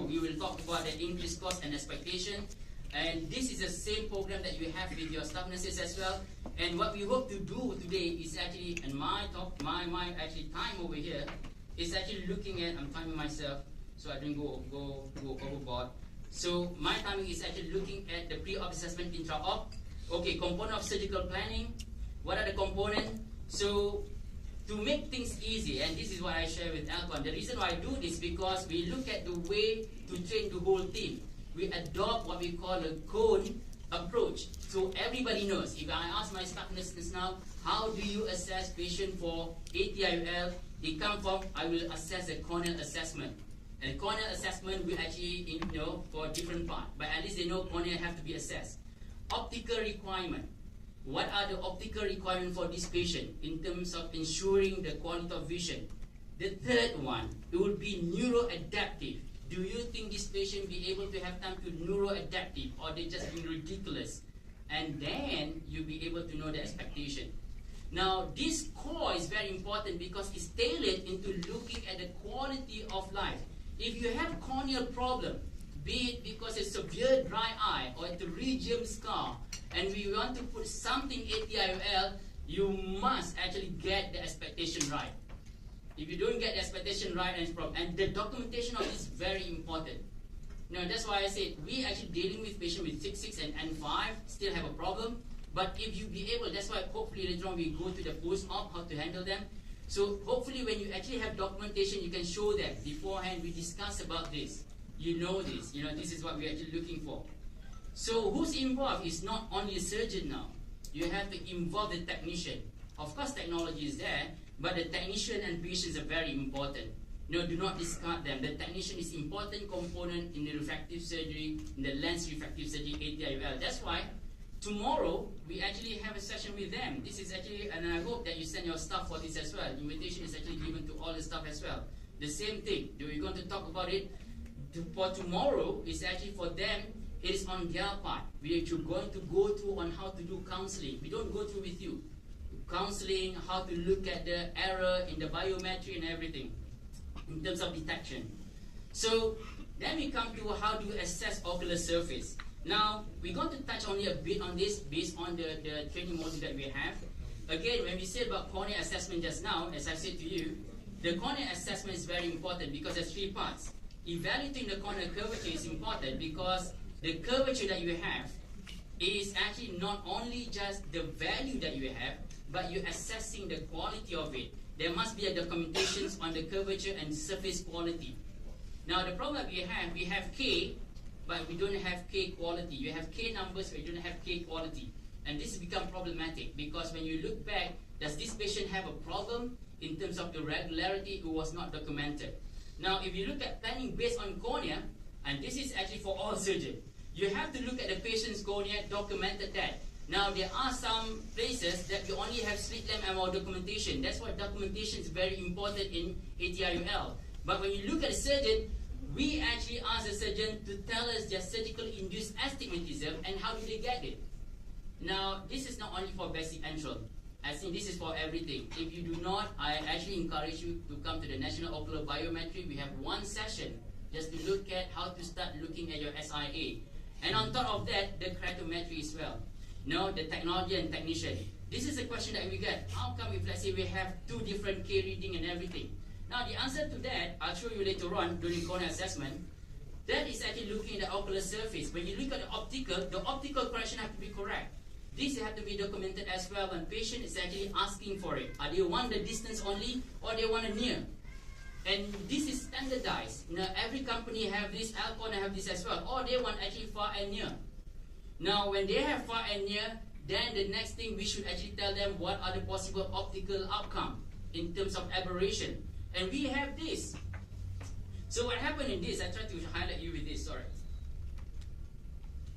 we will talk about the increased cost and expectation. And this is the same program that you have with your staff nurses as well. And what we hope to do today is actually, and my actually time over here is actually looking at, I'm timing myself so I don't go overboard. So my timing is actually looking at the pre-op assessment, intra-op. Okay, component of surgical planning. What are the components? So to make things easy, and this is what I share with Alcon, the reason why I do this because we look at the way to train the whole team. We adopt what we call a cone approach. So everybody knows. If I ask my staff nurses now, how do you assess patient for AT-IOL? They come from, I will assess a corneal assessment. And corneal assessment we actually know for different part, but at least they know cornea have to be assessed. Optical requirement. What are the optical requirements for this patient in terms of ensuring the quality of vision? The third one, it will be neuroadaptive. Do you think this patient be able to have time to neuroadaptive, or they just being ridiculous? And then you'll be able to know the expectation. Now, this core is very important because it's tailored into looking at the quality of life. If you have corneal problem, be it because it's severe dry eye or a pterygium scar, and we want to put something AT-IOL, you must actually get the expectation right. If you don't get the expectation right, and the documentation of this is very important. Now that's why I said we actually dealing with patients with 6/6 and N5 still have a problem. But if you be able, that's why hopefully later on we go to the post-op, how to handle them. So hopefully when you actually have documentation, you can show them beforehand. We discuss about this. You know this. You know this is what we're actually looking for. So who's involved is not only a surgeon now. You have to involve the technician. Of course, technology is there, but the technician and patients are very important. No, do not discard them. The technician is important component in the refractive surgery, in the lens refractive surgery, AT-IOL. That's why tomorrow we actually have a session with them. This is actually, and I hope that you send your staff for this as well. Invitation is actually given to all the staff as well. The same thing. We're going to talk about it. For tomorrow is actually for them. It is on their part. We are going to go through on how to do counseling. We don't go through with you. Counseling, how to look at the error in the biometry and everything in terms of detection. So then we come to how to assess ocular surface. Now we're going to touch only a bit on this based on the training module that we have. Again, when we said about cornea assessment just now, as I said to you, the cornea assessment is very important because there's three parts. Evaluating the corneal curvature is important because the curvature that you have is actually not only just the value that you have, but you're assessing the quality of it. There must be a documentation on the curvature and surface quality. Now the problem that we have K, but we don't have K quality. You have K numbers, but you don't have K quality. And this has become problematic because when you look back, does this patient have a problem in terms of irregularity? It was not documented. Now if you look at planning based on cornea, and this is actually for all surgeons, you have to look at the patient's cornea, documented that. Now there are some places that you only have slit lamp MR documentation. That's why documentation is very important in AT-IOL. But when you look at a surgeon, we actually ask the surgeon to tell us their surgical induced astigmatism and how do they get it. Now this is not only for basic enteral. I think this is for everything. If you do not, I actually encourage you to come to the National Ocular Biometry. We have one session just to look at how to start looking at your SIA. And on top of that, the keratometry as well. No, the technology and technician. This is a question that we get. How come if let's say we have two different K reading and everything? Now the answer to that, I'll show you later on during cornea assessment. That is actually looking at the ocular surface. When you look at the optical correction have to be correct. This have to be documented as well when patient is actually asking for it. Are they want the distance only or they want a near? And this is standardized. Now every company have this, Alcon have this as well. Or they want actually far and near. Now when they have far and near, then the next thing we should actually tell them what are the possible optical outcome in terms of aberration. And we have this. So what happened in this, I try to highlight you with this, sorry.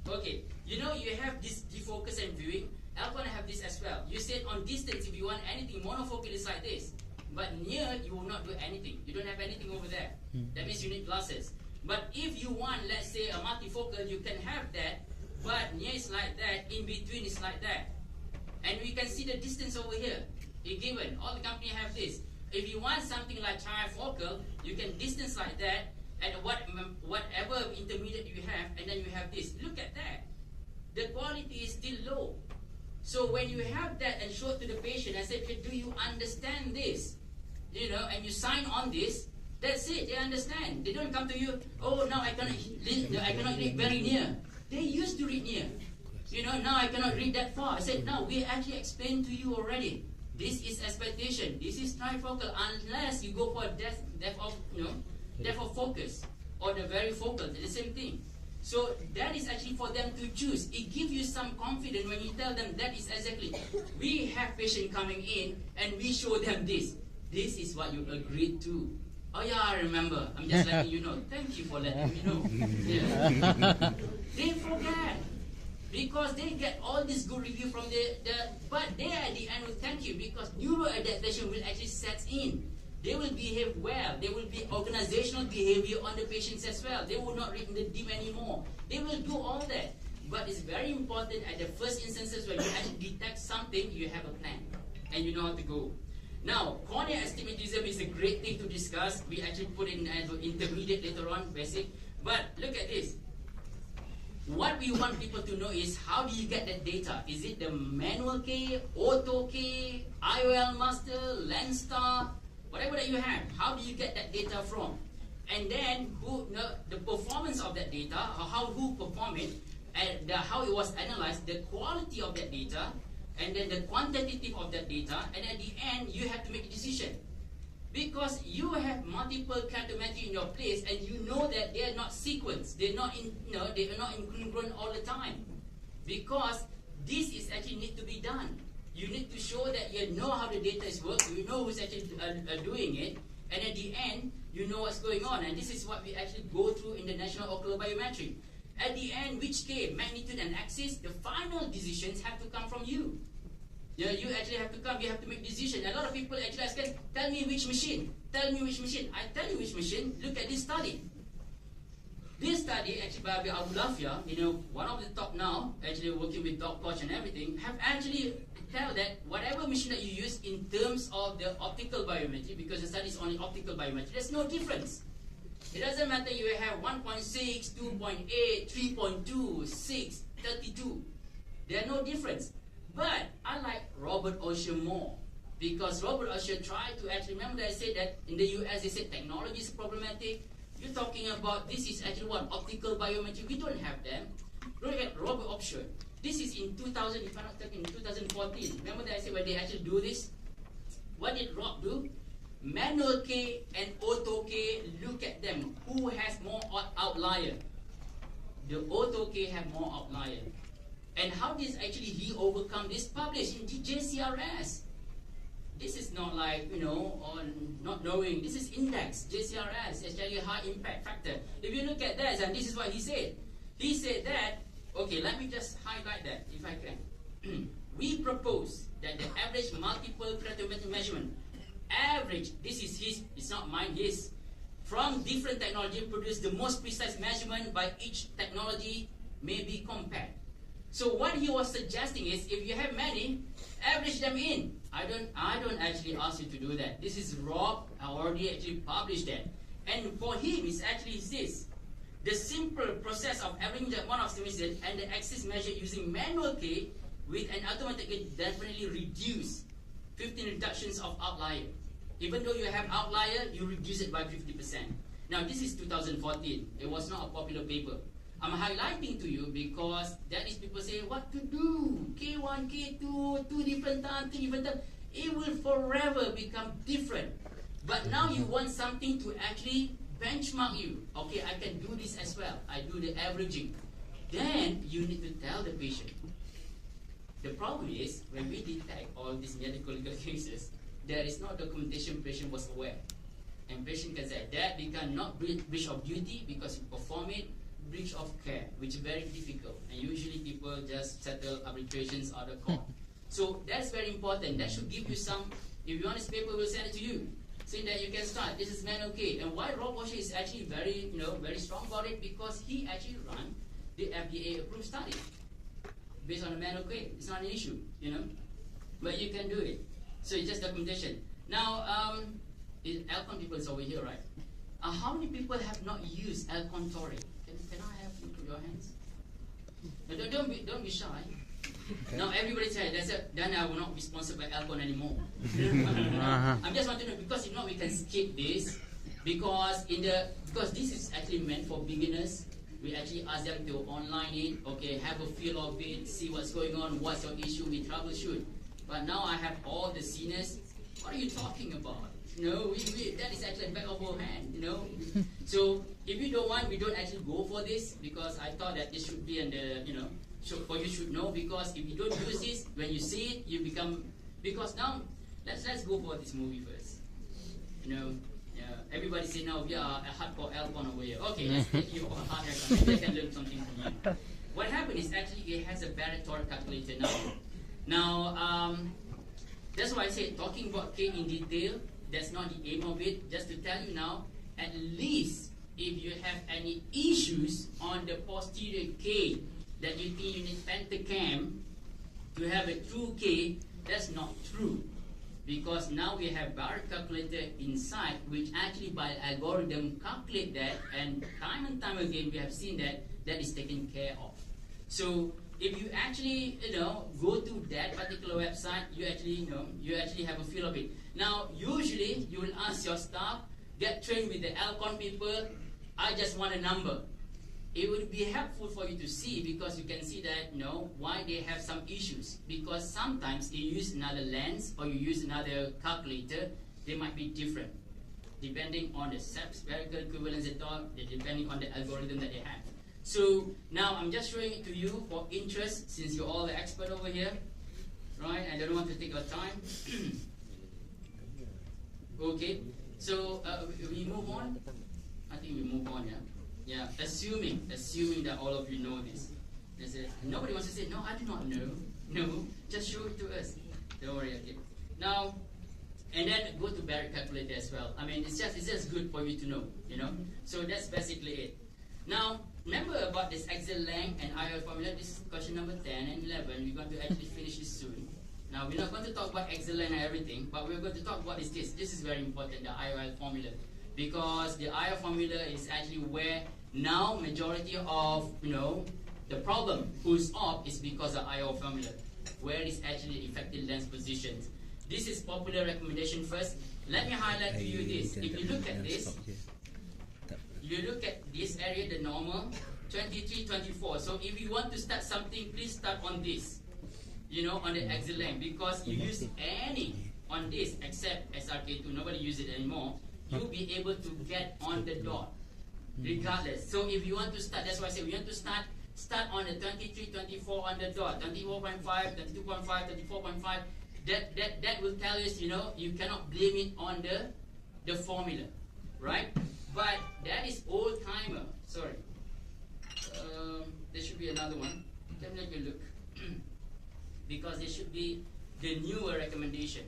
Okay, you know you have this defocus and viewing. Alcon have this as well. You said on distance if you want anything, monofocal is like this. But near, you will not do anything. You don't have anything over there. That means you need glasses. But if you want, let's say, a multifocal, you can have that. But near is like that, in between is like that. And we can see the distance over here. It's given. All the companies have this. If you want something like trifocal, you can distance like that. And whatever So when you have that and show it to the patient and say, do you understand this? You know, and you sign on this, that's it. They understand. They don't come to you, oh, now I cannot read very near. They used to read near. You know, now I cannot read that far. I said, no, we actually explained to you already. This is expectation. This is trifocal. Unless you go for depth of focus or the very focal, the same thing. So that is actually for them to choose. It gives you some confidence when you tell them that is exactly. We have patient coming in and we show them this. This is what you agreed to. Oh yeah, I remember. I'm just letting you know. Thank you for letting me know. Yeah. They forget. Because they get all this good review from but they at the end will thank you because neuroadaptation will actually set in. They will behave well. There will be organizational behavior on the patients as well. They will not read in the deep anymore. They will do all that. But it's very important at the first instances when you actually detect something, you have a plan. And you know how to go. Now, cornea astigmatism is a great thing to discuss. We actually put it in intermediate later on, basic. But look at this. What we want people to know is how do you get that data? Is it the manual K, auto K, IOL master, Lenstar, whatever that you have? How do you get that data from? And then the performance of that data, who performed it, and how it was analyzed, the quality of that data, and then the quantitative of that data, and at the end you have to make a decision. Because you have multiple characteristics in your place, and you know that they are not sequenced, they are not incongruent all the time. Because this is actually need to be done. You need to show that you know how the data is working, you know who's actually doing it, and at the end you know what's going on. And this is what we actually go through in the National Ocular Biometry. At the end, which K, magnitude and axis, the final decisions have to come from you. Yeah, you actually have to come, you have to make decision. A lot of people actually ask, tell me which machine. Tell me which machine. I tell you which machine. Look at this study. This study, actually by Abu Lafia, one of the top now, actually working with Doc Koch and everything, have actually tell that whatever machine that you use in terms of the optical biometry, because the study is only optical biometry, there's no difference. It doesn't matter you have 1.6, 2.8, 3.2, 6, 32. There are no difference. But I like Robert Osher more, because Robert Osher tried to actually, remember that I said that in the US they said technology is problematic. You're talking about this is actually what, optical biometry. We don't have them. Look at Robert Osher. This is in 2000, if I'm not talking, in 2014. Remember that I said when they actually do this? What did Rob do? Manual K and auto K, look at them. Who has more outlier? The auto K have more outlier. And how did actually he overcome this? Published in JCRS. This is not like, on not knowing. This is index, JCRS, actually a high impact factor. If you look at that, and this is what he said. He said that, okay, let me just highlight that, if I can. We propose that the average multiple keratometry measurement, average, this is his, it's not mine, his, from different technology produce the most precise measurement by each technology may be compared. So what he was suggesting is, if you have many, average them in. I don't actually ask you to do that. This is Rob. I already actually published that. And for him, it's actually this. The simple process of averaging the amount of stimulation and the axis measured using manual K with an automatic K definitely reduce 15 reductions of outlier. Even though you have outlier, you reduce it by 50%. Now this is 2014. It was not a popular paper. I'm highlighting to you because that is people say what to do. K1, K2, 2 different times, 3 different times. It will forever become different. But now you want something to actually benchmark you. Okay, I can do this as well. I do the averaging. Then you need to tell the patient. The problem is when we detect all these medical legal cases, there is no documentation patient was aware. And patient can say that become not breach of duty because you perform it, breach of care, which is very difficult. And usually people just settle arbitrations out of court. So that's very important. That should give you some, if you want this paper, we'll send it to you. Saying that you can start. This is man okay. And why Rob Osher is actually very, very strong about it, because he actually run the FDA approved study based on the man okay. It's not an issue, but you can do it. So it's just documentation. Now, Alcon people is over here, right? How many people have not used Alcon Tori? Can I have you put your hands? No, don't be shy. Now everybody said, then I will not be sponsored by Alcon anymore. I'm just want to know, because if not, we can skip this, because this is actually meant for beginners. We actually ask them to online it, okay, have a feel of it, see what's going on, what's your issue, we troubleshoot. But now I have all the seniors. What are you talking about? No, that is actually back of our hand, you know. So if you don't want, we don't actually go for this, because I thought that this should be in the, you know, for you should know, because if you don't use this, when you see it, you become, because now, let's go for this movie first. You know, everybody say now we are a hardcore Alcon over here. Okay, let's take you on hard Alcon. Maybe I can learn something from you. What happened is actually it has a Barrett torque calculator now. Now, that's why I say talking about K in detail, that's not the aim of it. Just to tell you now, at least if you have any issues on the posterior K that you think you need pentacam to have a true K, that's not true. Because now we have Barrett calculator inside, which actually by algorithm calculate that, and time again we have seen that is taken care of. So if you actually go to that particular website, you actually have a feel of it. Now usually you will ask your staff, get trained with the Alcon people, I just want a number. It would be helpful for you to see, because you can see that why they have some issues. Because sometimes you use another lens or you use another calculator, they might be different depending on the spherical equivalence at all, depending on the algorithm that they have. So now I'm just showing it to you for interest, since you're all the expert over here, right? I don't want to take your time. Okay, so we move on. I think we move on, yeah. Yeah, assuming that all of you know this. Nobody wants to say, no, I do not know. No, just show it to us. Don't worry, okay. Now, and then go to Barrett calculator as well. I mean, it's just good for you to know, So that's basically it. Now, remember about this axial length and IOL formula. This is question number 10 and 11. We're going to actually finish this soon. Now, we're not going to talk about axial length and everything, but we're going to talk about this. This is very important, the IOL formula. Because the IOL formula is actually where now majority of the problem who's up is because of IOL formula, where is actually effective lens positions. This is popular recommendation first. Let me highlight to you this. If you look at this, you look at this area, the normal 23, 24. So if you want to start something, please start on this, on the axial length, because you use any on this except SRK2, nobody uses it anymore. You'll be able to get on the dot regardless. So if you want to start, that's why I say we want to start on the 23, 24 on the dot, 24.5, 22.5, 34.5. That will tell us, you cannot blame it on the formula, right? But that is old timer. Sorry. There should be another one. Let me look. Because there should be the newer recommendation.